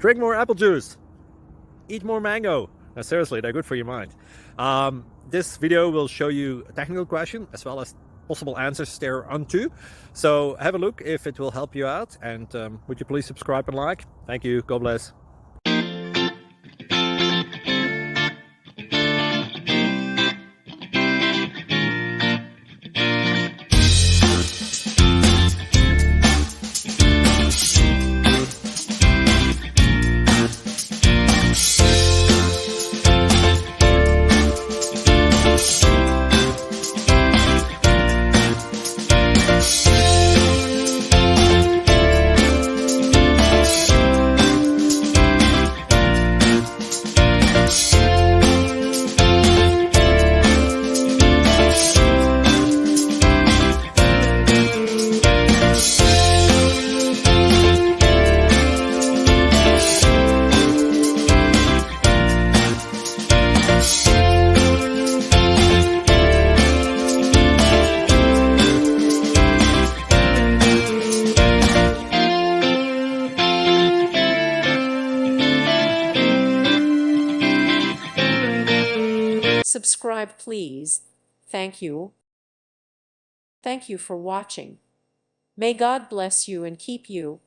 drink more apple juice, eat more mango. Now, seriously, they're good for your mind. This video will show you a technical question as well as possible answers thereunto. So have a look if it will help you out, and would you please subscribe and like? Thank you. God bless. Subscribe, please. Thank you. Thank you for watching. May God bless you and keep you.